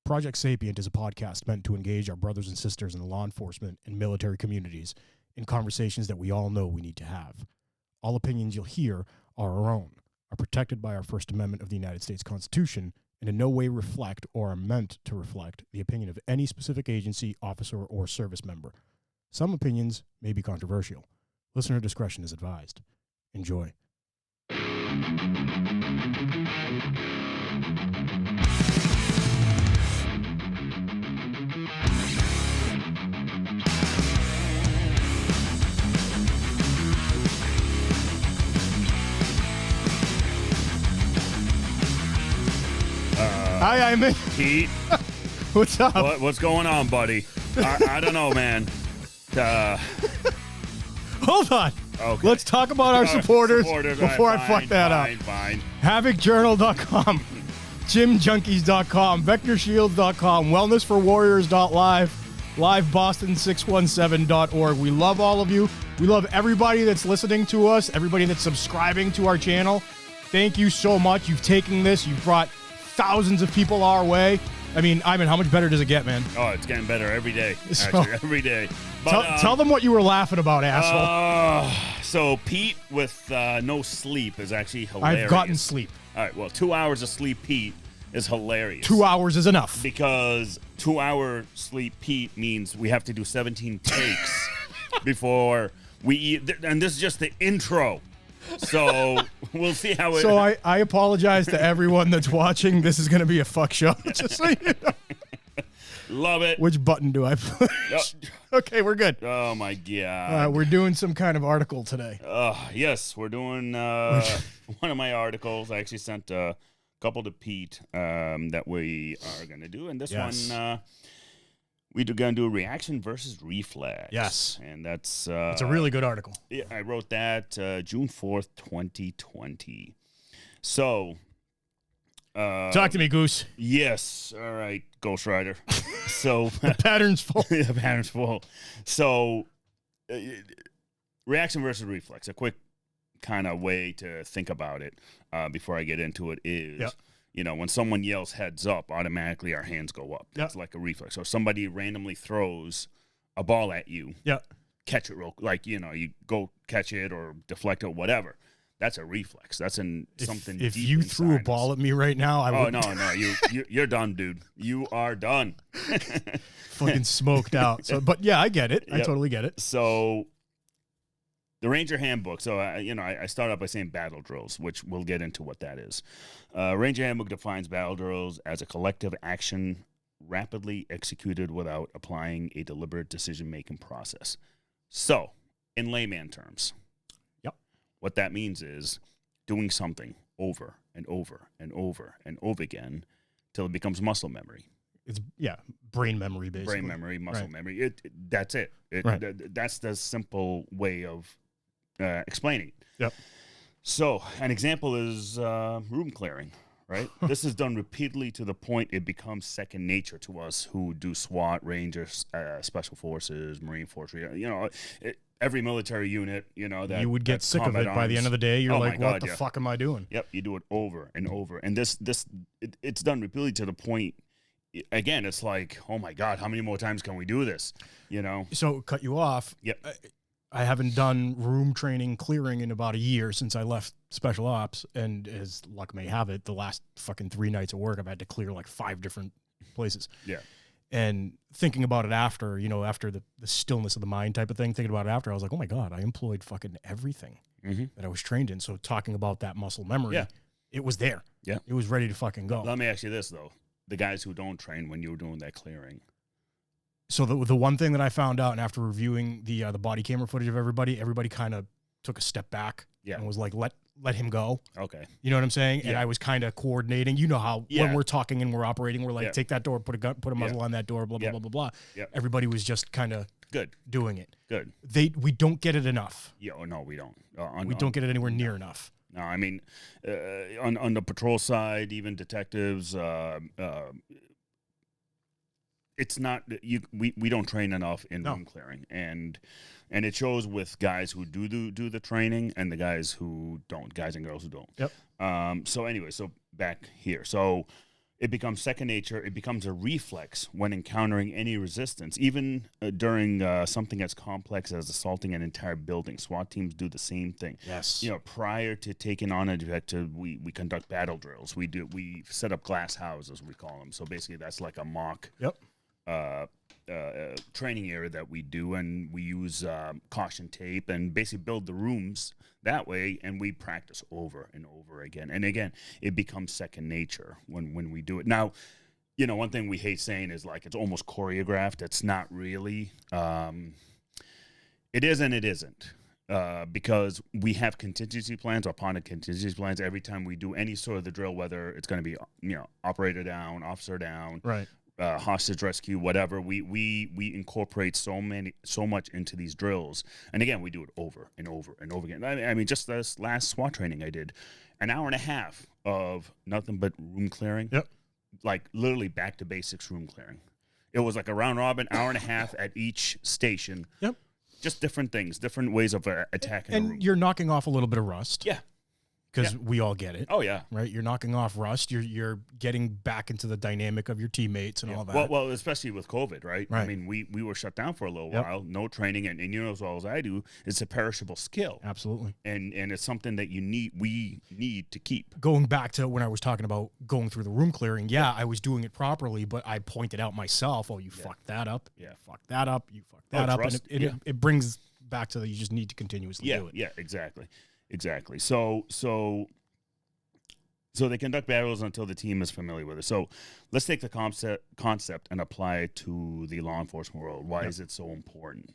Project Sapient is a podcast meant to engage our brothers and sisters in the law enforcement and military communities in conversations that we all know we need to have. All opinions you'll hear are our own, are protected by our First Amendment of the United States Constitution, and in no way reflect or are meant to reflect the opinion of any specific agency, officer, or service member. Some opinions may be controversial. Listener discretion is advised. Enjoy. Hi, Ayman. Pete. What's up? What's going on, buddy? I don't know, man. Hold on. Okay. Let's talk about our supporters before I fuck that up. Fine. HavocJournal.com, GymJunkies.com, VectorShields.com, WellnessForWarriors.Live, LiveBoston617.org. We love all of you. We love everybody that's listening to us, everybody that's subscribing to our channel. Thank you so much. You've taken this. You've brought thousands of people our way. I mean, Ayman, how much better does it get, man? Oh, it's getting better every day. Actually, every day. But, tell them what you were laughing about, asshole. So Pete with no sleep is actually hilarious. I've gotten sleep. All right, well, 2 hours of sleep Pete is hilarious. 2 hours is enough. Because 2 hour sleep Pete means we have to do 17 takes before we eat. And this is just the intro. So we'll see how it... So I apologize to everyone that's watching. This is going to be a fuck show. Just so you know. Love it. Which button do I push? Okay, we're good. Oh, my God. We're doing some kind of article today. Yes, we're doing one of my articles. I actually sent a couple to Pete that we are going to do. And this one... we're going to do a reaction versus reflex. Yes. And that's... it's a really good article. Yeah, I wrote that June 4th, 2020. So... talk to me, Goose. Yes. All right, Ghost Rider. So... The pattern's full. The pattern's full. So, reaction versus reflex. A quick kind of way to think about it before I get into it is... Yep. You know, when someone yells heads up, automatically our hands go up. Yep. It's like a reflex. So if somebody randomly throws a ball at you, catch it like, you know, you go catch it or deflect it or whatever. That's a reflex. That's something If deep you threw a inside ball us. at me right now, I would... Oh, no. You're done, dude. You are done. Fucking smoked out. So, but yeah, I get it. I totally get it. So... The Ranger Handbook. So, I start out by saying battle drills, which we'll get into what that is. Ranger Handbook defines battle drills as a collective action rapidly executed without applying a deliberate decision-making process. So, in layman terms, what that means is doing something over and over and over and over again till it becomes muscle memory. It's brain memory, basically. Brain memory, muscle memory. That's it. That's the simple way of explaining. Yep. So an example is room clearing, right? This is done repeatedly to the point it becomes second nature to us who do SWAT, Rangers, Special Forces, Marine Force. Every military unit, that you would get sick of it by the end of the day. You're like, what the fuck am I doing? Yep, you do it over and over, and it's done repeatedly to the point. Again, it's like, oh my God, how many more times can we do this? So cut you off. Yep. I haven't done room training clearing in about a year since I left Special Ops, and as luck may have it, the last fucking 3 nights of work, I've had to clear like 5 different places. Yeah. And thinking about it after, after the stillness of the mind type of thing, thinking about it after, I was like, oh my God, I employed fucking everything that I was trained in. So talking about that muscle memory, it was there. Yeah. It was ready to fucking go. Let me ask you this, though. The guys who don't train when you were doing that clearing. So the one thing that I found out, and after reviewing the body camera footage of everybody kind of took a step back and was like, let him go. Okay. You know what I'm saying? Yeah. And I was kind of coordinating. You know how when we're talking and we're operating, we're like, take that door, put a muzzle on that door, blah, blah, blah, blah, blah. Yep. Everybody was just kind of doing it. Good. We don't get it enough. Yeah, no, we don't. We don't get it anywhere near enough. No, I mean, on the patrol side, even detectives, it's not we don't train enough in room clearing, and it shows with guys who do the training and the guys who don't, guys and girls who don't. Yep. So anyway, so back here, so it becomes second nature. It becomes a reflex when encountering any resistance, even during something as complex as assaulting an entire building. SWAT teams do the same thing. Yes. You know, prior to taking on a detective, we conduct battle drills. We set up glass houses, we call them. So basically, that's like a mock training area that we do, and we use caution tape and basically build the rooms that way, and we practice over and over again. And again, it becomes second nature when we do it. Now, you know, one thing we hate saying is like it's almost choreographed. It's not really. It is and it isn't. Because we have contingency plans upon a contingency plans every time we do any sort of the drill, whether it's going to be, you know, operator down, officer down, Right. Hostage rescue, whatever. We incorporate so much into these drills, and again, we do it over and over and over again. I mean, just this last SWAT training I did, an hour and a half of nothing but room clearing. Yep. Like literally back to basics room clearing. It was like a round robin, hour and a half at each station. Yep. Just different things, different ways of attacking a room. And you're knocking off a little bit of rust. Yeah. Because we all get it. Oh, yeah. Right? You're knocking off rust. You're getting back into the dynamic of your teammates and all that. Well, especially with COVID, right? Right. I mean, we were shut down for a little while, no training, and you know as well as I do, it's a perishable skill. Absolutely. And it's something that we need to keep. Going back to when I was talking about going through the room clearing, I was doing it properly, but I pointed out myself, oh, you fucked that up. Yeah. Fucked that up. You fucked that up. Rust. And it brings back to that you just need to continuously do it. Yeah, exactly. So they conduct battles until the team is familiar with it. So let's take the concept and apply it to the law enforcement world. Why is it so important?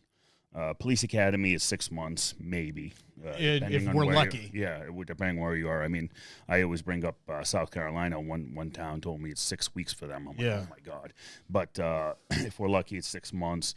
Police academy is 6 months, maybe. If we're lucky. Depending where you are. I mean, I always bring up South Carolina. One town told me it's 6 weeks for them. I'm like, oh, my God. But if we're lucky, it's 6 months.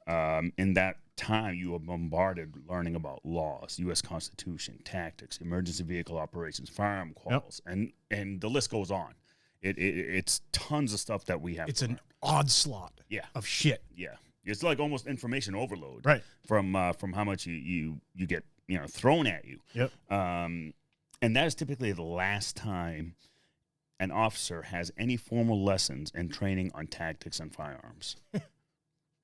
In that time, you are bombarded learning about laws, U.S. Constitution, tactics, emergency vehicle operations, firearm quals, and the list goes on. It's tons of stuff that we have. It's an onslaught of shit. Yeah, it's like almost information overload. Right. From how much you get thrown at you. Yep. And that is typically the last time an officer has any formal lessons and training on tactics and firearms.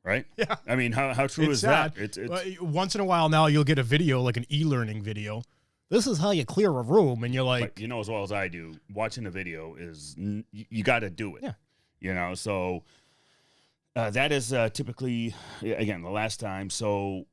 Right? Yeah. I mean, how true is sad. that? It's once in a while now you'll get a video, like an e-learning video. This is how you clear a room, and you're like... But you know as well as I do, watching a video is... You got to do it. Yeah. You know, so that is typically, again, the last time. So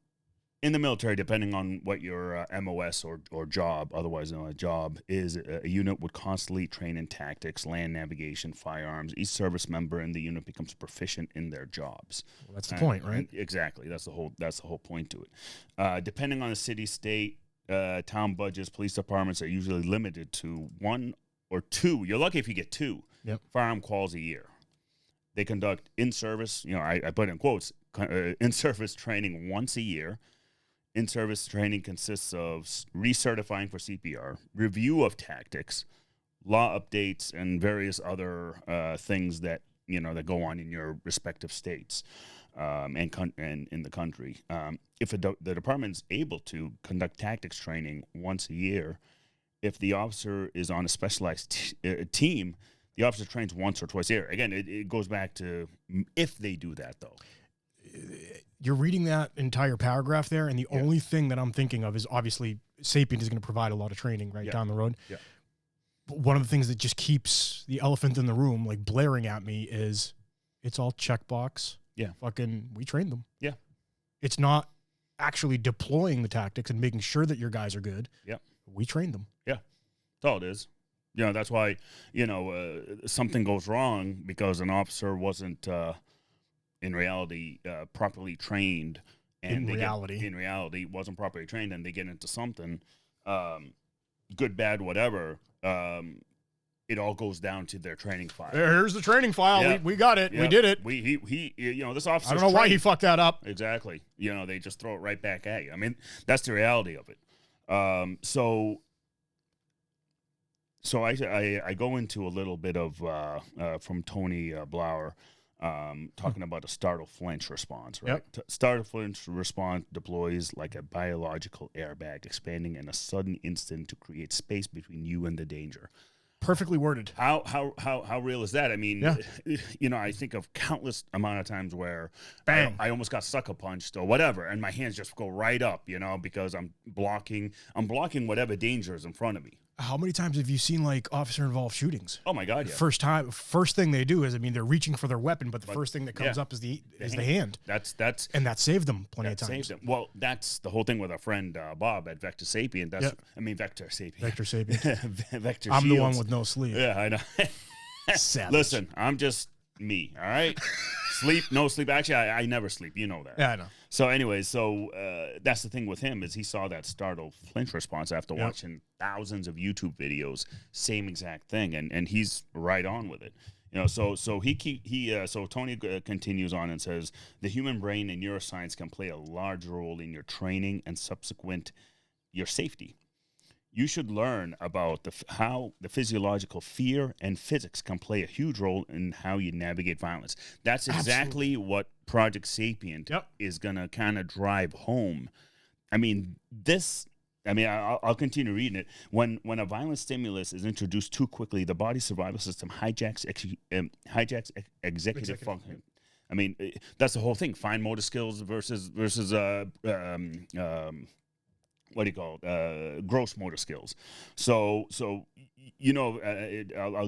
in the military, depending on what your MOS or job, otherwise known as job, is, a unit would constantly train in tactics, land navigation, firearms. Each service member in the unit becomes proficient in their jobs. Well, that's the point, right? Exactly. That's the whole point to it. Depending on the city, state, town budgets, police departments are usually limited to 1 or 2. You're lucky if you get 2 firearm quals a year. They conduct in-service, I put in quotes, in-service training once a year. In-service training consists of recertifying for CPR, review of tactics, law updates, and various other things that that go on in your respective states and in the country. If the department is able to conduct tactics training once a year, if the officer is on a specialized team, the officer trains once or twice a year. Again, it goes back to if they do that, though. You're reading that entire paragraph there, and the only thing that I'm thinking of is obviously Sapient is going to provide a lot of training down the road. Yeah. But one of the things that just keeps the elephant in the room like blaring at me is it's all checkbox. Yeah. Fucking, we trained them. Yeah. It's not actually deploying the tactics and making sure that your guys are good. Yeah. We trained them. Yeah. That's all it is. That's why, something goes wrong because an officer wasn't, in reality, properly trained. And in reality, wasn't properly trained, and they get into something, good, bad, whatever. It all goes down to their training file. Here's the training file. Yeah. We got it. Yeah. We did it. He this officer. I don't know why he fucked that up. Exactly. They just throw it right back at you. I mean, that's the reality of it. So I go into a little bit of from Tony Blauer, talking about a startle flinch response, right? Yep. Startle flinch response deploys like a biological airbag, expanding in a sudden instant to create space between you and the danger. Perfectly worded. How real is that? I mean, Yeah. I think of countless amount of times where Bang. I almost got sucker punched or whatever, and my hands just go right up, because I'm blocking whatever danger is in front of me. How many times have you seen like officer-involved shootings? Oh my God! Yeah. First thing they do is, they're reaching for their weapon, but the first thing that comes up is the hand. That's and that saved them plenty of times. Saved them. Well, that's the whole thing with our friend Bob at Vector Sapien. Vector Sapien. Vector Sapien. Vector. I'm Shields. the one with no sleep. Yeah, I know. Savage. Listen, I'm just me. All right. Sleep, no sleep. Actually, I never sleep. You know that. Yeah, I know. So anyways, that's the thing with him is he saw that startled flinch response after watching thousands of YouTube videos, same exact thing, and he's right on with it. So Tony continues on and says the human brain and neuroscience can play a large role in your training and subsequent your safety. You should learn about how the physiological fear and physics can play a huge role in how you navigate violence. That's exactly what Project Sapient is going to kind of drive home. I mean, I'll continue reading it. When a violent stimulus is introduced too quickly, the body's survival system hijacks executive function. I mean, that's the whole thing. Fine motor skills versus what do you call it? Gross motor skills. So I'll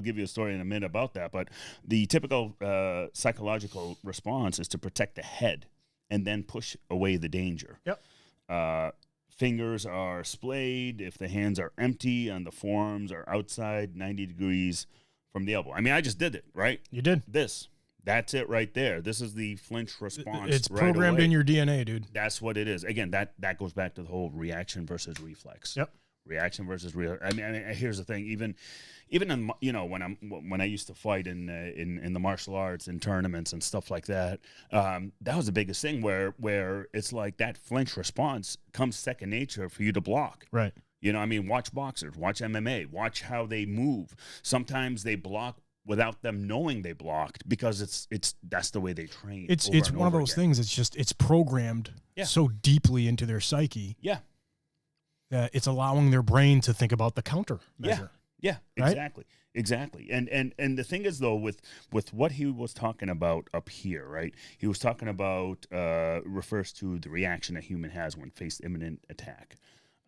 give you a story in a minute about that. But the typical psychological response is to protect the head and then push away the danger. Yep. Fingers are splayed if the hands are empty and the forearms are outside 90 degrees from the elbow. I mean, I just did it, right? You did. That's it right there. This is the flinch response. It's programmed in your DNA, dude. That's what it is. Again, that goes back to the whole reaction versus reflex. Yep. Reaction versus real. I mean, here's the thing. Even in, when I used to fight in the martial arts and tournaments and stuff like that, that was the biggest thing where it's like that flinch response comes second nature for you to block. Right. Watch boxers, watch MMA, watch how they move. Sometimes they block without them knowing they blocked because that's the way they train. It's one of those things. It's programmed so deeply into their psyche. Yeah. That it's allowing their brain to think about the counter measure. Yeah. Right? Exactly. And the thing is though, with what he was talking about up here, right? He was talking about refers to the reaction a human has when faced imminent attack.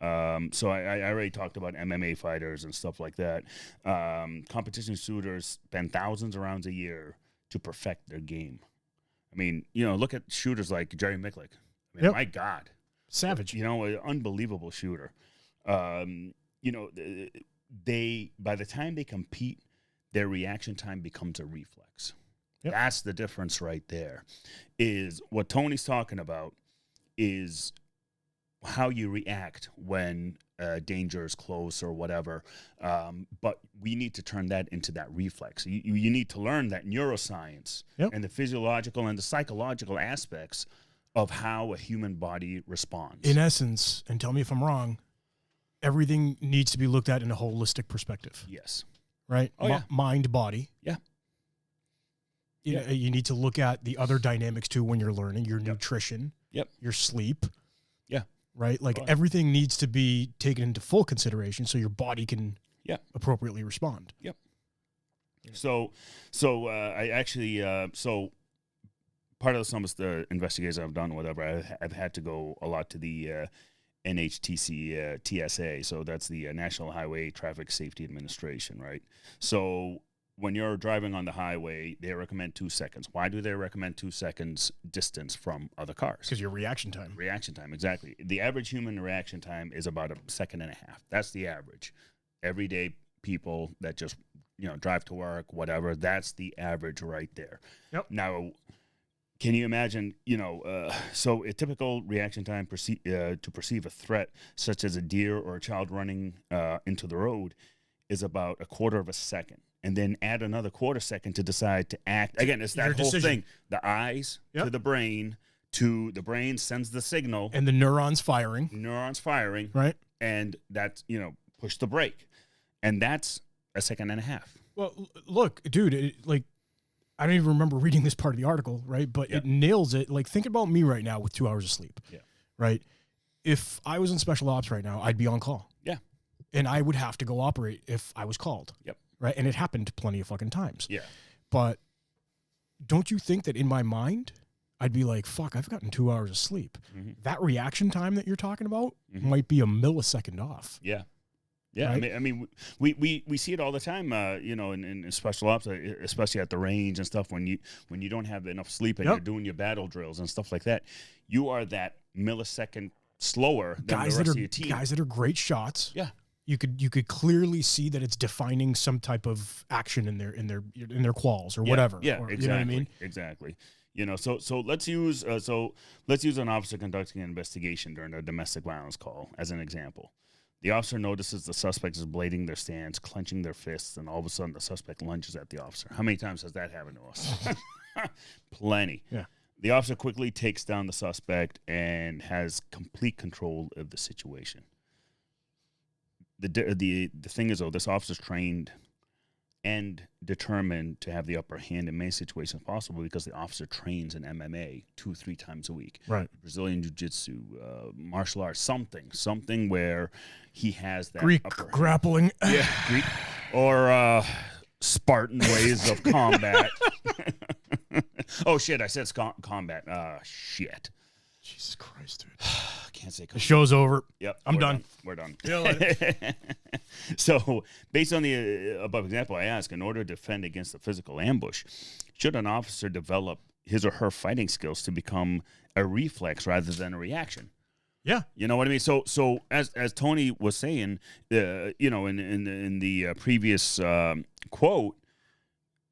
So I already talked about MMA fighters and stuff like that. Competition shooters spend thousands of rounds a year to perfect their game. I mean, look at shooters like Jerry Micklick. I mean, my God. Savage. An unbelievable shooter. They by the time they compete, their reaction time becomes a reflex. Yep. That's the difference right there. Is what Tony's talking about is how you react when danger is close or whatever. But we need to turn that into that reflex. You need to learn that neuroscience and the physiological and the psychological aspects of how a human body responds. In essence, and tell me if I'm wrong, everything needs to be looked at in a holistic perspective. Yes. Right? Oh, Mind, body. Yeah. You need to look at the other dynamics too when you're learning, your nutrition, your sleep. Yeah. Right? Like everything needs to be taken into full consideration so your body can appropriately respond. Yep. So I actually, part of some of the investigations I've done, whatever, I've had to go a lot to the NHTC TSA. So that's the National Highway Traffic Safety Administration, right? So when you're driving on the highway, they recommend 2 seconds. Why do they recommend 2 seconds distance from other cars? Because your reaction time. Reaction time, exactly. The average human reaction time is about 1.5 seconds. That's the average. Everyday people that just drive to work, whatever, that's the average right there. Yep. Now, can you imagine, so a typical reaction time to perceive a threat, such as a deer or a child running into the road, is about 1/4 second. And then add another 1/4 second to decide to act. Again, it's that whole thing. The eyes to the brain sends the signal. And the neurons firing. Right. And that's, push the brake. And that's 1.5 seconds. Well, look, dude, I don't even remember reading this part of the article, right? But it nails it. Like, think about me right now with 2 hours of sleep. Yeah. Right? If I was in special ops right now, I'd be on call. Yeah. And I would have to go operate if I was called. Yep. right? And it happened plenty of fucking times. Yeah. But don't you think that in my mind, I'd be like, fuck, I've gotten 2 hours of sleep. Mm-hmm. That reaction time that you're talking about Mm-hmm. might be a millisecond off. Yeah. Yeah, right? I mean, we see it all the time, you know, in special ops, especially at the range and stuff. When you don't have enough sleep and Yep. you're doing your battle drills and stuff like that, you are that millisecond slower than the rest of your team. Guys that are great shots. Yeah, you could clearly see that it's defining some type of action in their quals or whatever. Yeah, or, exactly. You know what I mean? Exactly. You know, so let's use an officer conducting an investigation during a domestic violence call as an example. The officer notices the suspect is blading their stance, clenching their fists, and all of a sudden the suspect lunges at the officer. How many times has that happened to us? Plenty. Yeah. The officer quickly takes down the suspect and has complete control of the situation. The thing is, though, this officer's trained and determined to have the upper hand in many situations possible because the officer trains in MMA 2-3 times a week. Right. Brazilian Jiu-Jitsu, martial arts, something where he has that Greek upper hand. grappling. Yeah, Greek or Spartan ways of combat. Oh, shit, I said combat. Shit. Jesus Christ, dude. Can't say The combat. show's over. Yep, I'm we're done. We're done. Yeah, So, based on the above example, I ask, in order to defend against a physical ambush, should an officer develop his or her fighting skills to become a reflex rather than a reaction? Yeah. You know what I mean? So as Tony was saying, you know, in the previous quote,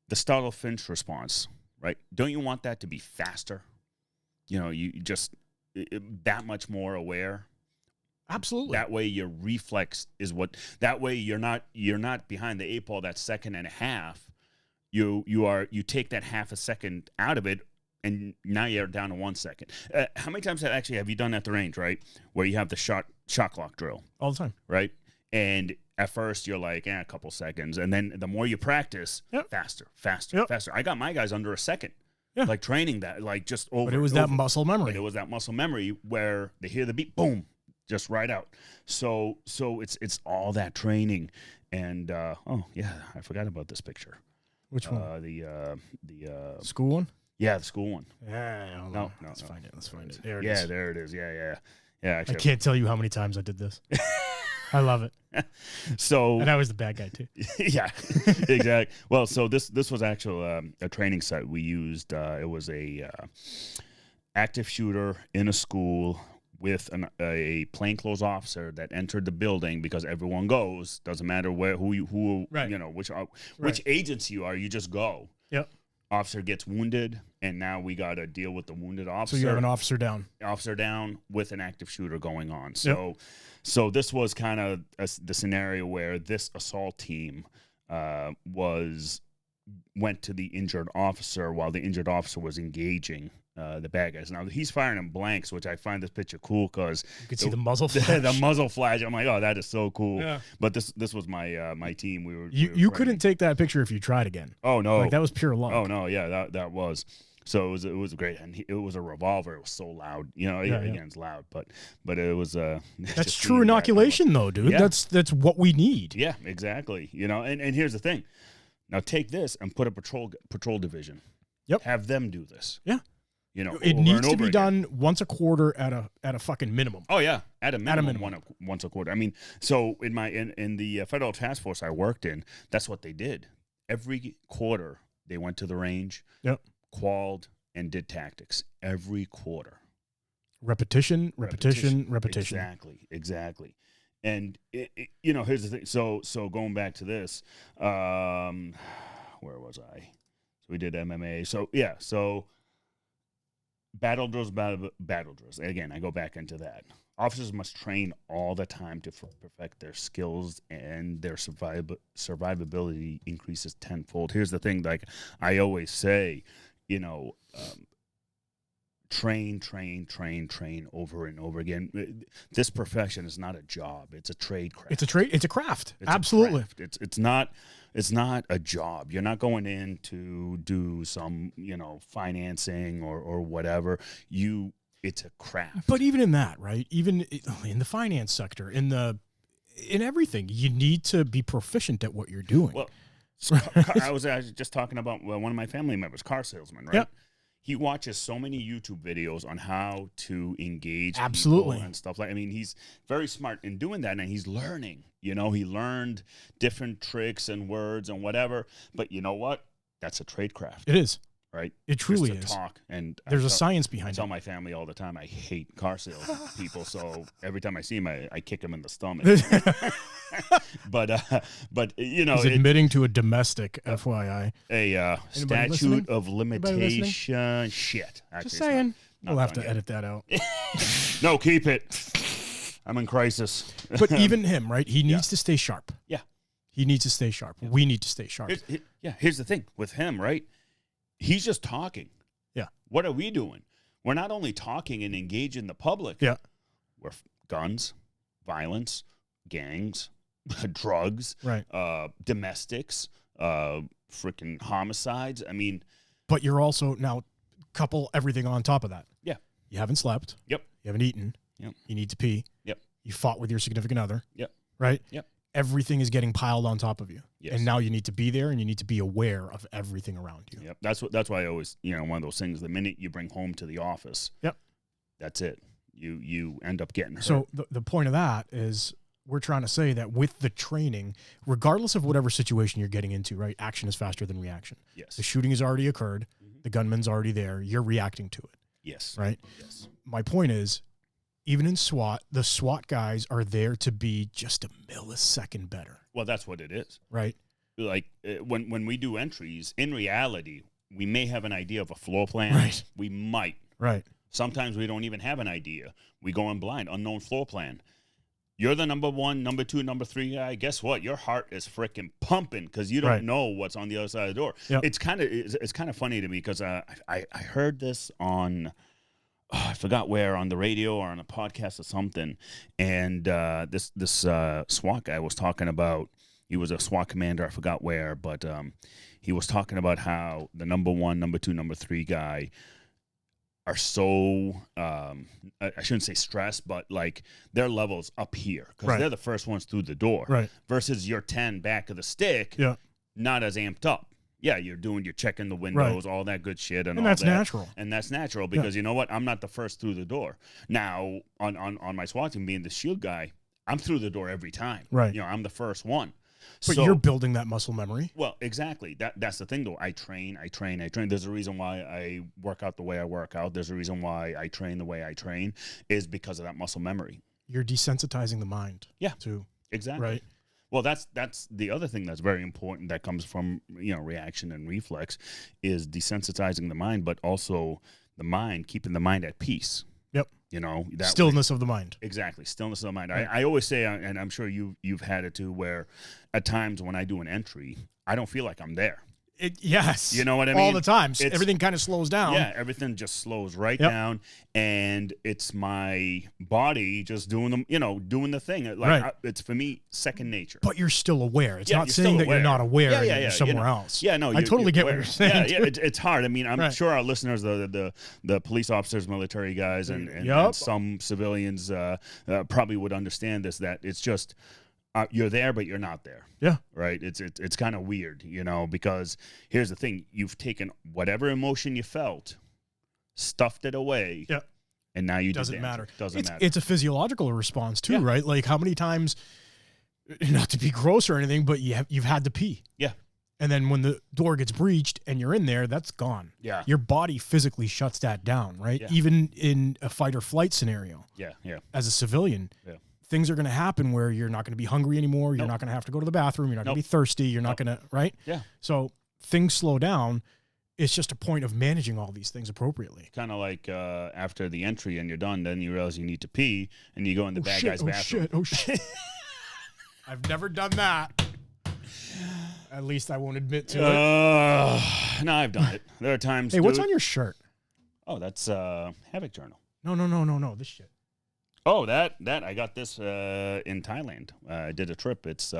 the startle flinch response, right? Don't you want that to be faster? You know, you just that much more aware. Absolutely. That way your reflex is what. That way you're not behind the 8 ball that second and a half. You take that half a second out of it, and now you're down to 1 second. How many times have you done at the range, right? Where you have the shot clock drill all the time, right? And at first you're like, a couple seconds, and then the more you practice, Yep. faster. Yep. I got my guys under a second. Yeah. Like training that, like just over. but it was and that over. muscle memory. But it was that muscle memory where they hear the beat, boom, just right out. So it's all that training, and oh yeah, I forgot about this picture. Which one? The School one? yeah, the school one. Yeah. Hold No, on. no, Let's no. find it. Let's find it. There it Yeah, is. there it is. Yeah. I Actually, can't tell you how many times I did this. I love it. so And I was the bad guy too. yeah, exactly. Well, so this was actually a training site we used. It was a active shooter in a school with a plainclothes officer that entered the building because everyone goes. Doesn't matter who Right. you know which Right. agency you are. You just go. Yep. Officer gets wounded, and now we got to deal with the wounded officer. So you have an officer down. Officer down with an active shooter going on. So this was kind of the scenario where this assault team went to the injured officer while the injured officer was engaging the bad guys. Now he's firing in blanks, which I find this picture cool because You could see the muzzle flash. the muzzle flash. I'm like, oh, that is so cool. Yeah. But this was my my team. We were You couldn't take that picture if you tried again. Oh no, Like that was pure luck. Oh no, yeah, that was. So it was great, and it was a revolver. It was so loud, you know. Yeah, Again, yeah. it's loud, but it was. That's just true seeing that, inoculation though, dude. Yeah. That's what we need. Yeah, exactly. You know, and here's the thing. Now take this and put a patrol division. Yep. Have them do this. Yeah. You know, It over needs and to over be again. done once a quarter at a fucking minimum. Oh yeah, at a minimum, minimum. once a quarter. I mean, so in the federal task force I worked in, that's what they did. Every quarter they went to the range, Yep. qualled, and did tactics. Every quarter. Repetition. Exactly. And you know, here's the thing. So going back to this, where was I? So we did MMA. So yeah, so battle drills. Again, I go back into that. Officers must train all the time to perfect their skills, and their survivability increases tenfold. Here's the thing, like I always say, you know, train over and over again. This profession is not a job; it's a trade craft. It's a trade. It's a craft. It's a Absolutely. craft. It's not a job. You're not going in to do some, you know, financing or whatever. It's a craft. But even in that, right? Even in the finance sector, in everything, you need to be proficient at what you're doing. Well, I was just talking about one of my family members, car salesman, right? Yep. He watches so many YouTube videos on how to engage Absolutely. people and stuff like. I mean, he's very smart in doing that, and he's learning. You know, he learned different tricks and words and whatever. But you know what? That's a trade craft. It is. Right? It truly Just to is. Talk and there's a science I behind tell it. my family all the time I hate car sales people, so every time I see him, I kick him in the stomach. but you know, He's admitting to a domestic, FYI. A statute listening? of limitation. Shit. Actually, Just saying. not We'll have done to yet. edit that out. No, keep it. I'm in crisis. But even him, right? He needs to stay sharp. Yeah. He needs to stay sharp. Yeah. We need to stay sharp. Here's the thing with him, right? He's just talking. Yeah. What are we doing? We're not only talking and engaging the public. Yeah. We're guns, violence, gangs, drugs, right? Domestics, freaking homicides. I mean, but you're also now couple everything on top of that. Yeah. You haven't slept. Yep. You haven't eaten. Yep. You need to pee. Yep. You fought with your significant other. Yep. Right? Yep. Everything is getting piled on top of you. Yes. And now you need to be there and you need to be aware of everything around you. Yep. That's why I always, one of those things, the minute you bring home to the office, yep, that's it. You end up getting hurt. So the point of that is we're trying to say that with the training, regardless of whatever situation you're getting into, right? Action is faster than reaction. Yes. The shooting has already occurred. Mm-hmm. The gunman's already there. You're reacting to it. Yes. Right? Yes. My point is, even in SWAT, the SWAT guys are there to be just a millisecond better. Well, that's what it is. Right. Like when we do entries, in reality, we may have an idea of a floor plan. Right. We might. Right. Sometimes we don't even have an idea. We go in blind, unknown floor plan. You're the number 1, number 2, number 3 guy. Guess what? Your heart is freaking pumping because you don't know what's on the other side of the door. Yep. It's kind of funny to me because I heard this on I forgot where, on the radio or on a podcast or something, and this SWAT guy was talking about. He was a SWAT commander. I forgot where, but he was talking about how the number 1, number 2, number 3 guy are so I shouldn't say stressed, but like their levels up here because they're the first ones through the door. Right. Versus your 10 back of the stick. Yeah. Not as amped up. Yeah, you're checking the windows, all that good shit, and all that's that. natural. And that's natural because you know what? I'm not the first through the door. Now, on my SWAT team, being the shield guy, I'm through the door every time. Right. I'm the first one. But you're building that muscle memory. Well, exactly. That's the thing, though. I train. There's a reason why I work out the way I work out. There's a reason why I train the way I train is because of that muscle memory. You're desensitizing the mind. Yeah. Too. Exactly. Right. Well, that's the other thing that's very important that comes from, reaction and reflex is desensitizing the mind, but also the mind, keeping the mind at peace. Yep. That stillness of the mind. Exactly. Stillness of the mind. Right. I always say, and I'm sure you've had it too, where at times when I do an entry, I don't feel like I'm there. Yes. You know what I mean? All the time. Everything kind of slows down. Yeah, everything just slows right down, and it's my body just doing the thing. Like it's for me second nature. But you're still aware. It's not saying that you're not aware and you're somewhere else. Yeah, no, I totally get what you're saying. Yeah, it's hard. I mean, I'm sure our listeners, the police officers, military guys, and some civilians probably would understand this. That it's just. You're there, but you're not there. Yeah. Right? It's kind of weird, because here's the thing. You've taken whatever emotion you felt, stuffed it away. Yeah. And now you doesn't matter. Doesn't matter. It's a physiological response too, right? Like how many times, not to be gross or anything, but you've had to pee. Yeah. And then when the door gets breached and you're in there, that's gone. Yeah. Your body physically shuts that down, right? Yeah. Even in a fight or flight scenario. Yeah. Yeah. As a civilian. Yeah. Things are going to happen where you're not going to be hungry anymore. You're not going to have to go to the bathroom. You're not going to be thirsty. You're not going to, right? Yeah. So things slow down. It's just a point of managing all these things appropriately. Kind of like after the entry and you're done, then you realize you need to pee and you go in the bad guy's bathroom. Oh, shit. I've never done that. At least I won't admit to it. No, I've done it. There are times. Hey, what's on your shirt? Oh, that's Havoc Journal. No. This shit. Oh, that I got this in Thailand. I did a trip. It's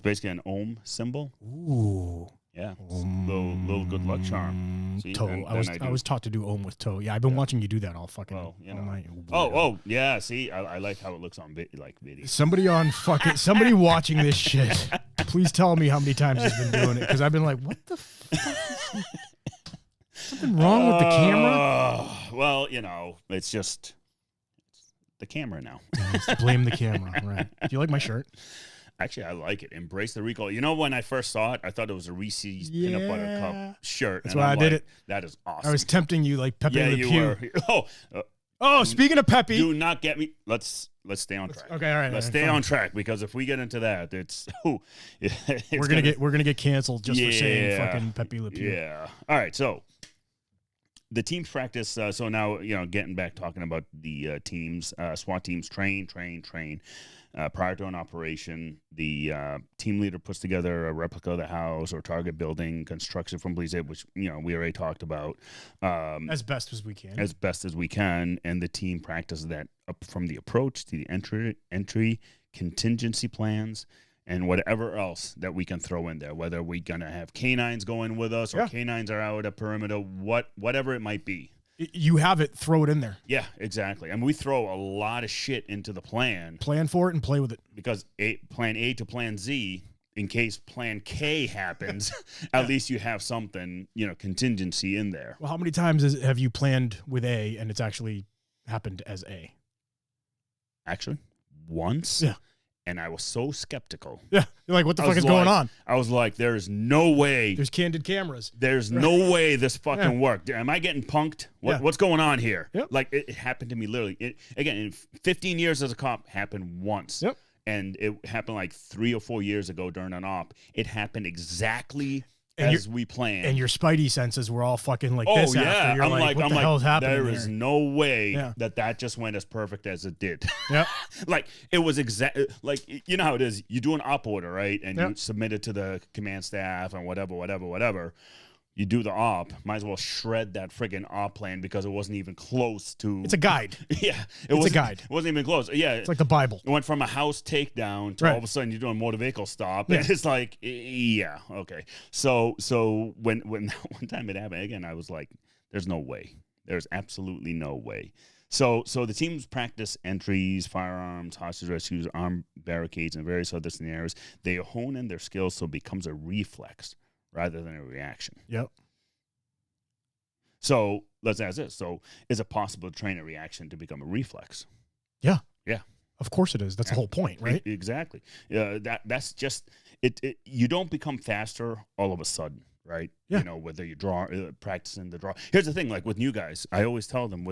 basically an Om symbol. Ooh. Yeah. Little good luck charm. See, toe. I was taught to do Om with toe. Yeah, I've been watching you do that all fucking. Well, all night. Oh, yeah. See, I like how it looks on video. Somebody watching this shit Please tell me how many times he's been doing it, because I've been like, what the fuck is something wrong with the camera? Well, it's just the camera now. Blame the camera, right? Do you like my shirt? Actually, I like it. Embrace the recall. When I first saw it, I thought it was a Reese's peanut butter cup shirt. That's why I did it. That is awesome. I was tempting you like Pepe Le Pew. Were. Oh, speaking of Pepe. Do not get me. Let's stay on track. Okay, all right. Let's stay on track, because if we get into that, we're gonna get canceled just for saying fucking Pepe Le Pew. Yeah. All right. So the teams practice. So now getting back talking about the teams. SWAT teams train. Prior to an operation, the team leader puts together a replica of the house or target building, construction from police aid, which we already talked about. As best as we can. And the team practices that up from the approach to the entry, contingency plans, and whatever else that we can throw in there. Whether we're gonna have canines going with us or canines are out at perimeter, whatever it might be. You have it, throw it in there. Yeah, exactly. I mean, we throw a lot of shit into the plan. Plan for it and play with it. Because plan A to plan Z, in case plan K happens, at least you have something, contingency in there. Well, how many times have you planned with A and it's actually happened as A? Actually, once. Yeah. And I was so skeptical. Yeah. You're like, what the fuck is going on? I was like, there's no way. There's candid cameras. There's no way this fucking worked. Am I getting punked? What's going on here? Yep. Like, it happened to me literally. Again, in 15 years as a cop, happened once. Yep. And it happened like 3 or 4 years ago during an op. It happened exactly as we planned. And your spidey senses were all fucking like this after. You're like, what the hell is happening there is no way Yeah. that just went as perfect as it did. Yeah. Like, it was like, you know how it is. You do an op order, right? And you submit it to the command staff and whatever. You do the op, might as well shred that friggin' op plan because it wasn't even close to. It's a guide. Yeah. It's a guide. It wasn't even close. Yeah. It's like the Bible. It went from a house takedown to all of a sudden you're doing a motor vehicle stop. Yeah. And it's like, yeah, okay. So when one time it happened again, I was like, there's no way. There's absolutely no way. So the teams practice entries, firearms, hostage rescues, armed barricades, and various other scenarios. They hone in their skills so it becomes a reflex rather than a reaction. Yep. So let's ask this. So is it possible to train a reaction to become a reflex? Yeah. Yeah. Of course it is. That's the whole point, right? Exactly. That's just it. You don't become faster all of a sudden, right? Yeah. Whether you draw, practicing the draw. Here's the thing, like with new guys, I always tell them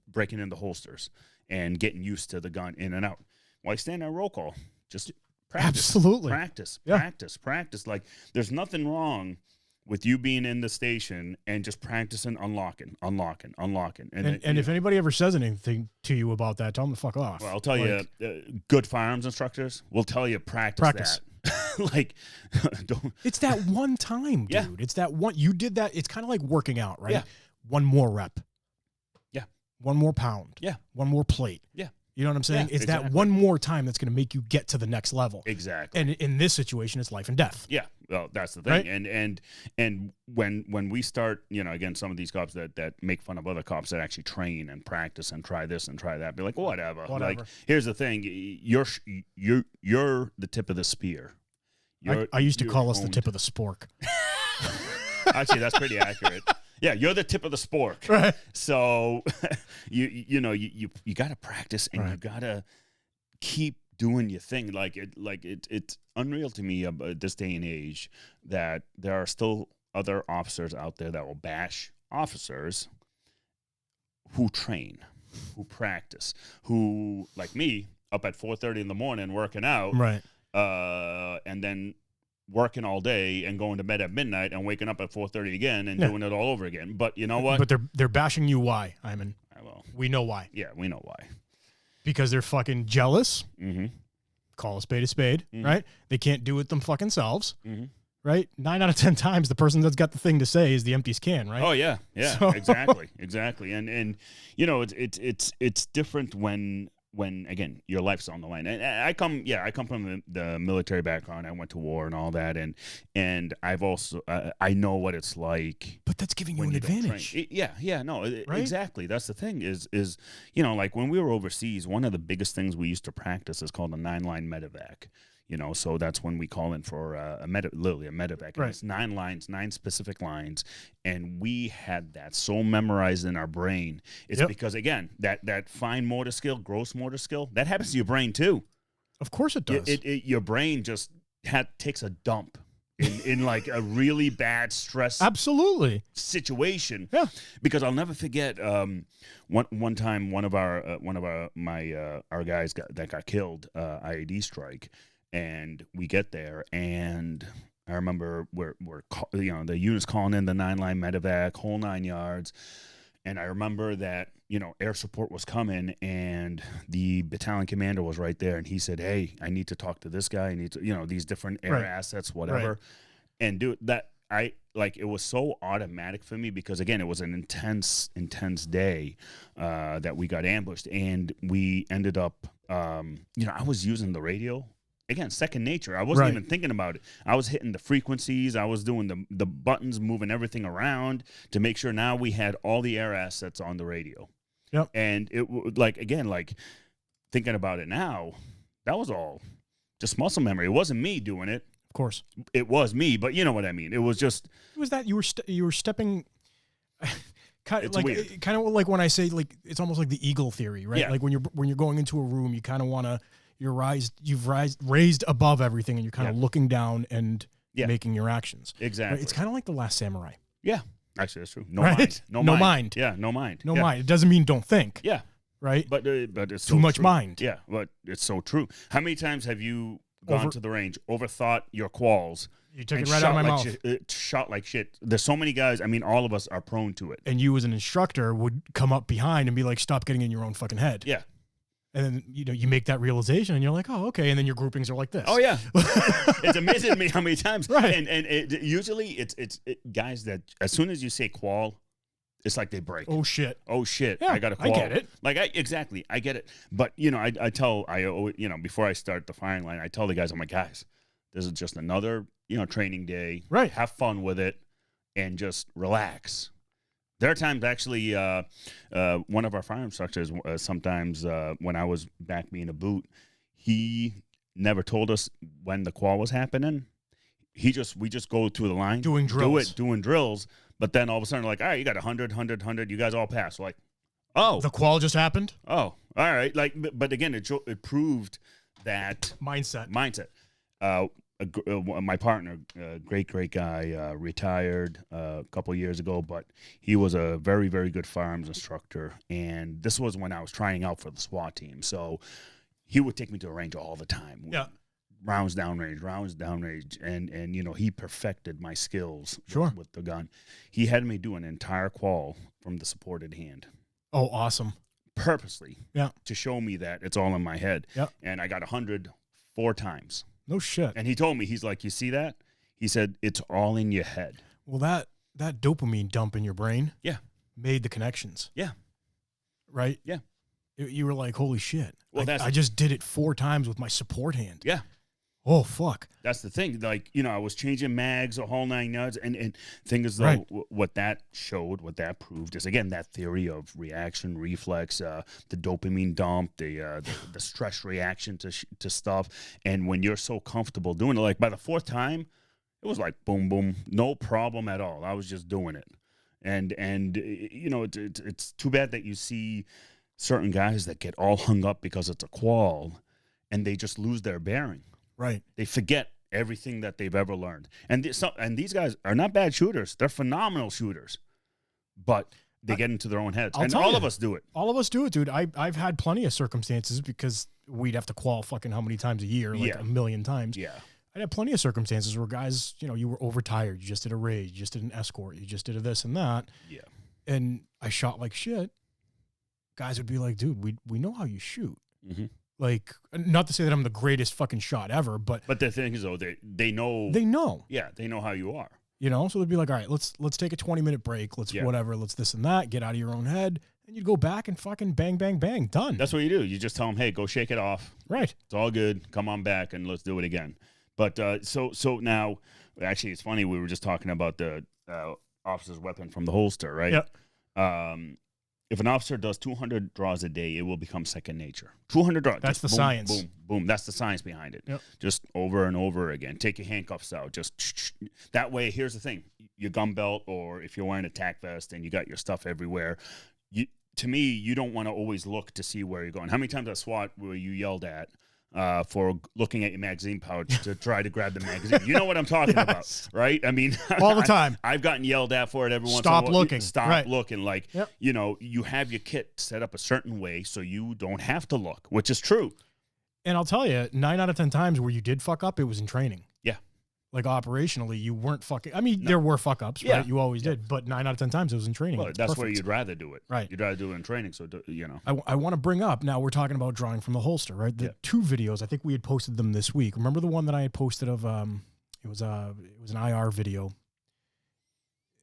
breaking in the holsters and getting used to the gun in and out. While you stand on roll call, just practice. Absolutely. Practice. Like, there's nothing wrong with you being in the station and just practicing unlocking. And if anybody ever says anything to you about that, tell them to fuck off. Well, I'll tell you, good firearms instructors will tell you practice. That. Like, don't. It's that one time, dude. Yeah. It's that one. You did that. It's kind of like working out, right? Yeah. One more rep. Yeah. One more pound. Yeah. One more plate. Yeah. You know what I'm saying? Yeah, it's exactly. that one more time that's going to make you get to the next level. Exactly. And in this situation, it's life and death. Yeah. Well, that's the thing. Right? And when we start, again, some of these cops that make fun of other cops that actually train and practice and try this and try that, be like, whatever. Like, here's the thing. You're the tip of the spear. I used to call us the tip of the spork. Actually, that's pretty accurate. Yeah, you're the tip of the spork. Right. So you got to practice and you got to keep doing your thing. It's unreal to me this day and age that there are still other officers out there that will bash officers who train, who practice, who, like me, up at 4:30 in the morning working out. Right. And then working all day and going to bed at midnight and waking up at 4:30 again and doing it all over again. But you know what? But they're bashing you. Why, Ayman? Well, we know why. Yeah, we know why. Because they're fucking jealous. Mm-hmm. Call a spade, right? They can't do it them fucking selves, right? 9 out of 10 times, the person that's got the thing to say is the emptiest can, right? Oh yeah, so. exactly. And it's different when again your life's on the line. And I come from the military background. I went to war and all that, and I've also I know what it's like. But that's giving you an advantage. Right? Exactly. That's the thing is like when we were overseas, one of the biggest things we used to practice is called a 9-line medevac. So that's when we call in for literally a medevac. And Right. it's 9 lines, 9 specific lines, and we had that so memorized in our brain. It's because, again, that fine motor skill, gross motor skill, that happens to your brain too. Of course it does. Your brain just takes a dump in like a really bad stress Absolutely situation. Yeah. Because I'll never forget one time one of our guys that got killed, IED strike, and we get there, and I remember we're the unit's calling in the 9-line medevac, whole 9 yards. And I remember that, air support was coming, and the battalion commander was right there, and he said, "Hey, I need to talk to this guy. I need to, these different air assets, whatever." Right. And it was so automatic for me because, again, it was an intense day that we got ambushed, and we ended up, I was using the radio. Again, second nature. I wasn't even thinking about it. I was hitting the frequencies. I was doing the buttons, moving everything around to make sure now we had all the air assets on the radio. Yep. And it thinking about it now, that was all just muscle memory. It wasn't me doing it. Of course. It was me, but you know what I mean. It was just. It was that you were stepping. Kind of weird. When I say it's almost like the eagle theory, right? Yeah. Like when you're going into a room, you kind of want to. You've raised above everything, and you're kind of looking down and making your actions. Exactly. Right? It's kind of like The Last Samurai. Yeah. Actually, that's true. No right? mind. No mind. Yeah, no mind. No mind. It doesn't mean don't think. Yeah. Right? But it's too much mind. Yeah, but it's so true. How many times have you gone to the range, overthought your quals? You took it right out of my mouth. Shot like shit. There's so many guys. I mean, all of us are prone to it. And you as an instructor would come up behind and be like, "Stop getting in your own fucking head." Yeah. And then, you make that realization and you're like, "Oh, okay." And then your groupings are like this. Oh, yeah. It's amazing to me how many times. Right. And usually it's guys that as soon as you say qual, it's like they break. Oh, shit. Yeah, I got a qual. I get it. Exactly. I get it. But, before I start the firing line, I tell the guys, I'm like, guys, this is just another, training day. Right. Have fun with it and just relax. There are times, actually, one of our fire instructors, sometimes when I was back being a boot, he never told us when the qual was happening. We just go through the line. Doing drills. Doing drills. But then all of a sudden, like, all right, you got 100, 100, 100. You guys all passed. We're like, oh. The qual just happened? Oh, all right. But again, it proved that. Mindset. My partner, great guy, retired a couple of years ago, but he was a very, very good firearms instructor. And this was when I was trying out for the SWAT team. So he would take me to a range all the time. Yeah. Rounds downrange. And he perfected my skills with the gun. He had me do an entire qual from the supported hand. Oh, awesome. Purposely. Yeah. To show me that it's all in my head. Yeah. And I got 100 4 times. No shit. And he told me, he's like, you see that? He said, it's all in your head. Well, that dopamine dump in your brain made the connections. Yeah. Right? Yeah. You were like, holy shit. Well, I just did it 4 times with my support hand. Yeah. Oh, fuck. That's the thing. Like, I was changing mags, a whole 9 yards. And thing is, though, what that showed, what that proved is, again, that theory of reaction, reflex, the dopamine dump, the stress reaction to stuff. And when you're so comfortable doing it, like by the 4th time, it was like boom, boom, no problem at all. I was just doing it. And it's too bad that you see certain guys that get all hung up because it's a qual and they just lose their bearing. Right. They forget everything that they've ever learned. And these guys are not bad shooters. They're phenomenal shooters. But they get into their own heads. And all of us do it. All of us do it, dude. I've had plenty of circumstances because we'd have to qual fucking how many times a year? Like a million times. Yeah. I had plenty of circumstances where guys, you were overtired. You just did a raid. You just did an escort. You just did a this and that. Yeah. And I shot like shit. Guys would be like, dude, we know how you shoot. Mm-hmm. Like, not to say that I'm the greatest fucking shot ever, but the thing is, though, they know. They know. Yeah, they know how you are. So they'd be like, all right, let's take a 20-minute break. Let's whatever. Let's this and that. Get out of your own head. And you'd go back and fucking bang, bang, bang. Done. That's what you do. You just tell them, hey, go shake it off. Right. It's all good. Come on back and let's do it again. But so now, actually, it's funny. We were just talking about the officer's weapon from the holster, right? Yeah. if an officer does 200 draws a day, it will become second nature. 200 draws. That's the boom, science. Boom, boom. That's the science behind it. Yep. Just over and over again. Take your handcuffs out. Just that way. Here's the thing: your gun belt, or if you're wearing a tack vest and you got your stuff everywhere, to me, you don't want to always look to see where you're going. How many times at SWAT were you yelled at for looking at your magazine pouch to try to grab the magazine? You know what I'm talking about, right? I mean, all the time. I've gotten yelled at for it every once in a Stop while. looking. Stop looking. Like, Yep. you know, you have your kit set up a certain way so you don't have to look, which is true. And I'll tell you, 9 out of 10 times where you did fuck up, it was in training. Yeah. Like operationally, you weren't fucking. I mean, there were fuck ups, right? You always did, but 9 out of 10 times it was in training. Well, It's that's perfect. where you'd rather do it. Right. You'd rather do it in training. So, you know. I want to bring up now. We're talking about drawing from the holster, right? The 2 videos. I think we had posted them this week. Remember the one that I had posted of? It was an IR video.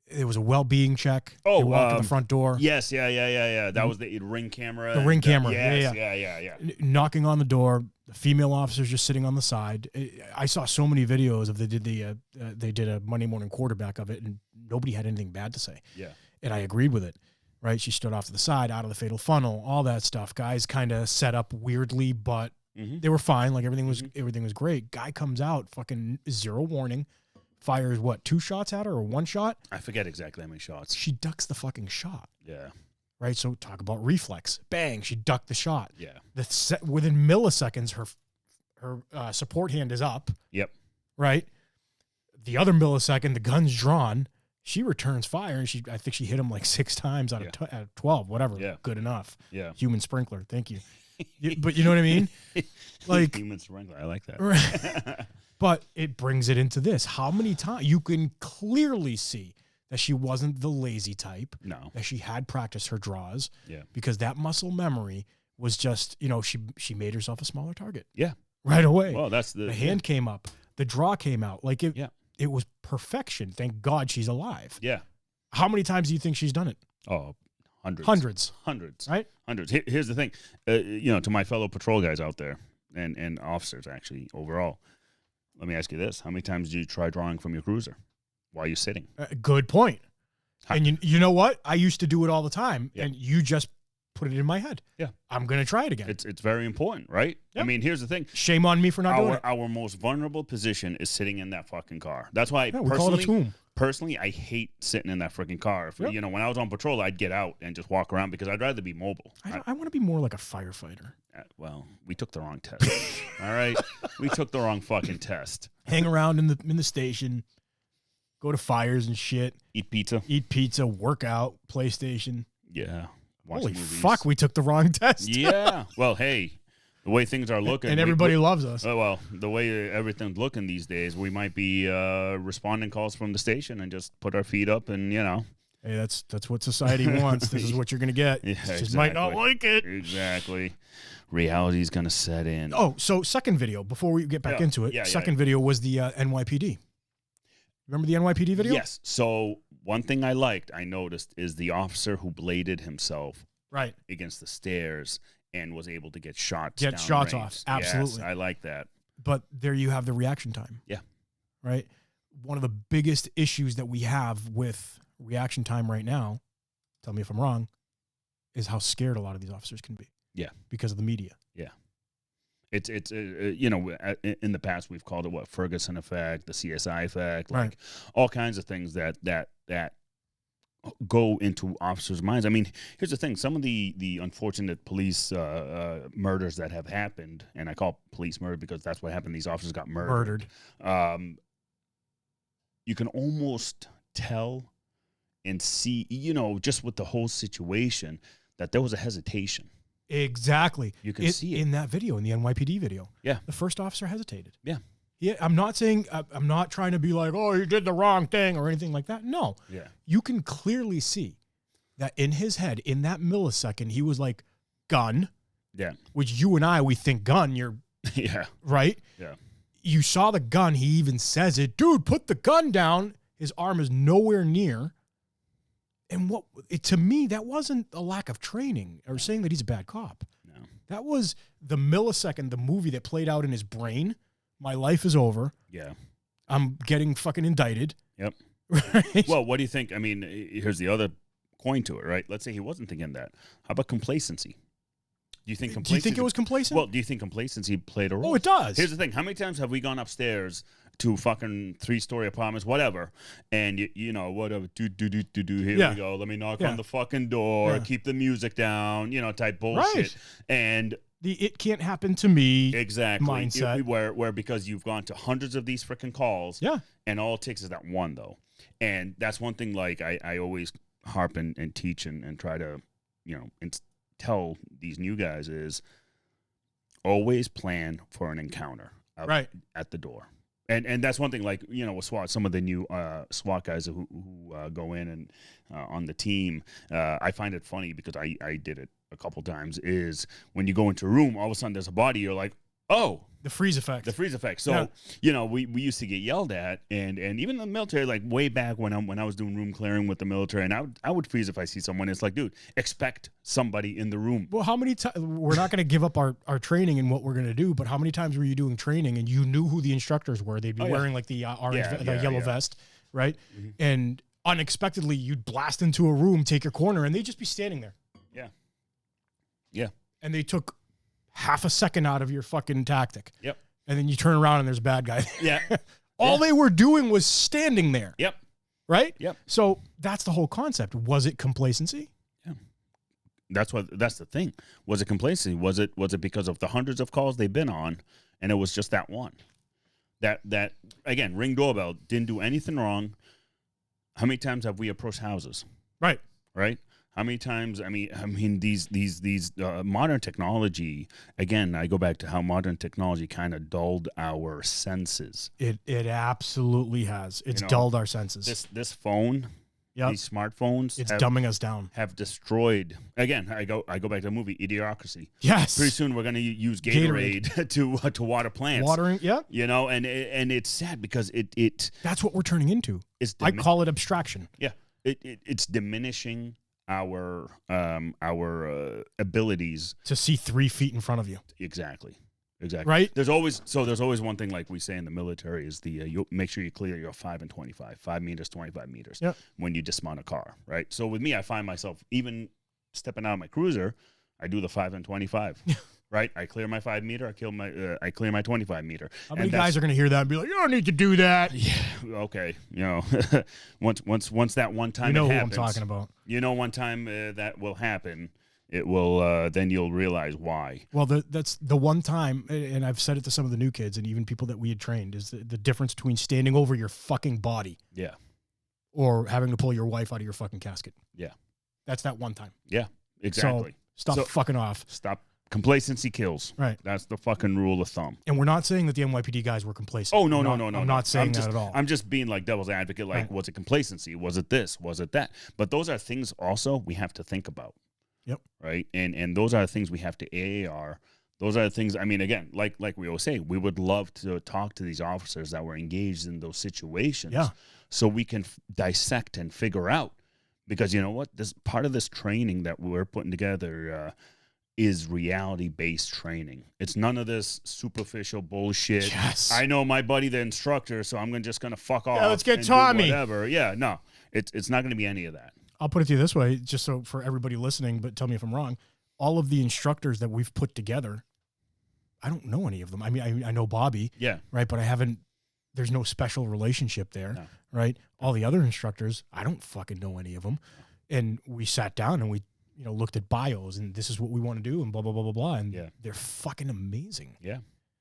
It was a well-being check. Oh, they walked to the front door. Yes, yeah. That was the ring camera. The ring camera. Yes, yeah. yeah. Knocking on the door. The female officer's just sitting on the side. I saw so many videos of they did a Monday morning quarterback of it, and nobody had anything bad to say. Yeah. And I agreed with it. Right? She stood off to the side, out of the fatal funnel, all that stuff. Guys kind of set up weirdly, but they were fine. Like everything was great. Guy comes out, fucking zero warning. Fires what, 2 shots at her or 1 shot? I forget exactly how many shots. She ducks the fucking shot. Yeah. Right? So talk about reflex. Bang, she ducked the shot. Yeah. Within milliseconds, her support hand is up. Yep. Right? The other millisecond, the gun's drawn. She returns fire, and I think she hit him like 6 times out of 12, whatever. Yeah. Good enough. Yeah. Human sprinkler. Thank you. But you know what I mean? Like human sprinkler. I like that. Right. But it brings it into this. How many times you can clearly see that she wasn't the lazy type. No. That she had practiced her draws. Yeah. Because that muscle memory was just, she made herself a smaller target. Yeah. Right away. Well, that's the hand came up. The draw came out. Like it was perfection. Thank God she's alive. Yeah. How many times do you think she's done it? Oh, hundreds. Hundreds. Right? Hundreds. Here's the thing. To my fellow patrol guys out there and officers actually overall, let me ask you this. How many times did you try drawing from your cruiser while you're sitting? Good point. And you know what? I used to do it all the time, and you just put it in my head. Yeah. I'm going to try it again. It's very important, right? Yep. I mean, here's the thing. Shame on me for not doing it. Our most vulnerable position is sitting in that fucking car. That's why we call it a tomb. Personally, I hate sitting in that freaking car. When I was on patrol, I'd get out and just walk around because I'd rather be mobile. I want to be more like a firefighter. Well, we took the wrong test. All right? We took the wrong fucking test. Hang around in the station, go to fires and shit. Eat pizza, work out, PlayStation. Yeah. Watch Holy movies. Fuck, we took the wrong test. Yeah. Well, hey, the way things are looking. And everybody loves us. Well, the way everything's looking these days, we might be responding calls from the station and just put our feet up and, Hey, that's what society wants. This is what you're going to get. Yeah, just might not like it. Exactly. Reality's going to set in. Oh, so second video, before we get back into it, second video was the NYPD. Remember the NYPD video? Yes. So one thing I noticed is the officer who bladed himself against the stairs and was able to get shots off. Absolutely. Yes, I like that. But there you have the reaction time. Yeah. Right? One of the biggest issues that we have with reaction time right now, tell me if I'm wrong, is how scared a lot of these officers can be. Yeah. Because of the media. Yeah. It's in the past we've called it Ferguson effect, the CSI effect, like all kinds of things that go into officers' minds. I mean, here's the thing: some of the unfortunate police murders that have happened, and I call police murder because that's what happened. These officers got murdered. You can almost tell and see, just with the whole situation, that there was a hesitation. Exactly. You can see it in that video, in the NYPD video. Yeah. The first officer hesitated. Yeah. Yeah. I'm not trying to be like, oh, you did the wrong thing or anything like that. No. Yeah. You can clearly see that in his head, in that millisecond, he was like, gun. Yeah. Which you and I, we think gun, you're. Yeah. Right? Yeah. You saw the gun. He even says it. Dude, put the gun down. His arm is nowhere near. And to me, that wasn't a lack of training or saying that he's a bad cop. No. That was the millisecond, the movie that played out in his brain. My life is over. Yeah. I'm getting fucking indicted. Yep. Right? Well, what do you think? I mean, here's the other coin to it, right? Let's say he wasn't thinking that. How about complacency? Do you think it was complacent? Well, do you think complacency played a role? Oh, it does. Here's the thing. How many times have we gone upstairs to fucking 3-story apartments, whatever, and you know, whatever, here we go. Let me knock on the fucking door, keep the music down, you know, type bullshit. Right. And the it can't happen to me exactly mindset. Where because you've gone to hundreds of these freaking calls, and all it takes is that one, though. And that's one thing, like, I always harp and teach and try to, you know, and tell these new guys is always plan for an encounter at the door. And that's one thing, like, you know, with SWAT, some of the new SWAT guys who go in and on the team, I find it funny because I did it a couple times, is when you go into a room, all of a sudden there's a body, you're like, oh. The freeze effect. So, you know, we used to get yelled at, and even in the military, like way back when I was doing room clearing with the military, and I would freeze if I see someone. It's like, dude, expect somebody in the room. Well, how many times, we're not going to give up our training and what we're going to do, but how many times were you doing training and you knew who the instructors were? They'd be wearing like the orange, the yellow vest, right? Mm-hmm. And unexpectedly, you'd blast into a room, take your corner, and they'd just be standing there. Yeah. Yeah. And they took half a second out of your fucking tactic. Yep. And then you turn around and there's a bad guy. Yeah. All they were doing was standing there. Yep. Right? Yep. So that's the whole concept. Was it complacency? Yeah. That's the thing. Was it complacency? Was it because of the hundreds of calls they've been on, and it was just that one? That again, ring doorbell, didn't do anything wrong. How many times have we approached houses? Right. Right? How many times? I mean, these modern technology. Again, I go back to how modern technology kind of dulled our senses. It absolutely has. It's dulled our senses. This phone, these smartphones, it's dumbing us down. Have destroyed. Again, I go back to the movie Idiocracy. Yes. Pretty soon we're going to use Gatorade to water plants. Watering. Yeah. You know, and it's sad because it. That's what we're turning into. I call it abstraction. Yeah. It's diminishing our abilities to see 3 feet in front of you. Exactly. Right. There's always one thing, like we say in the military, is you make sure you clear your 5 and 25, 5 meters, 25 meters when you dismount a car. Right. So with me, I find myself even stepping out of my cruiser, I do the 5 and 25. Right, I clear my 5 meter. I clear my 25 meter. How many guys are going to hear that and be like, "You don't need to do that"? Yeah, okay. You know, once that one time, you know it who happens, I'm talking about. You know, one time that will happen, it will. Then you'll realize why. Well, that's the one time, and I've said it to some of the new kids and even people that we had trained, is the difference between standing over your fucking body, or having to pull your wife out of your fucking casket. Yeah, that's that one time. Yeah, exactly. So stop fucking off. Stop. Complacency kills. Right. That's the fucking rule of thumb. And we're not saying that the NYPD guys were complacent. Oh, no. I'm not saying that at all. I'm just being like devil's advocate. Like, was it complacency? Was it this? Was it that? But those are things also we have to think about. Yep. Right. And those are things we have to AAR. Those are the things, I mean, again, like we always say, we would love to talk to these officers that were engaged in those situations. Yeah. So we can dissect and figure out. Because you know what? This part of this training that we're putting together is reality-based training. It's none of this superficial bullshit. Yes. I know my buddy, the instructor, so I'm just going to fuck off. Yeah, let's get Tommy. Whatever. Yeah, no. It's not going to be any of that. I'll put it to you this way, just so for everybody listening, but tell me if I'm wrong. All of the instructors that we've put together, I don't know any of them. I mean, I know Bobby. Yeah. Right, but there's no special relationship there. No. Right? All the other instructors, I don't fucking know any of them. And we sat down and we looked at bios and this is what we want to do and blah, blah, blah, blah, blah. And they're fucking amazing. Yeah.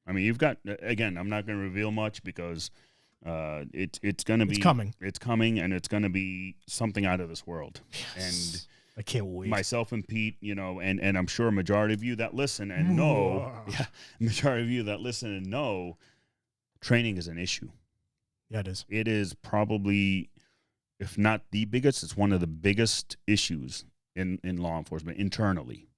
I mean, you've got, again, I'm not going to reveal much because it's going to be. It's coming. It's coming and it's going to be something out of this world. Yes. And I can't wait. Myself and Pete, and I'm sure a majority of you that listen and know, majority of you that listen and know, training is an issue. Yeah, it is. It is probably, if not the biggest, it's one of the biggest issues in law enforcement internally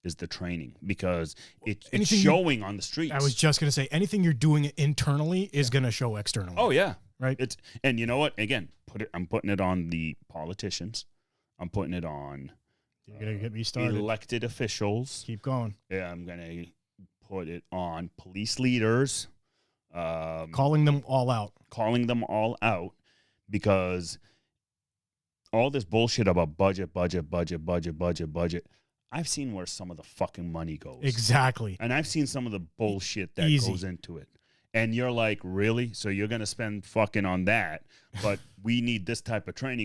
is the training because it's showing on the streets. I was just going to say, anything you're doing internally is going to show externally. Oh, yeah. Right. And you know what? Again, I'm putting it on the politicians. I'm putting it on you're going to get me started. Elected officials. Keep going. Yeah, I'm going to put it on police leaders. Calling them all out. Calling them all out because all this bullshit about budget. I've seen where some of the fucking money goes. Exactly. And I've seen some of the bullshit that goes into it. And you're like, really? So you're going to spend fucking on that, but we need this type of training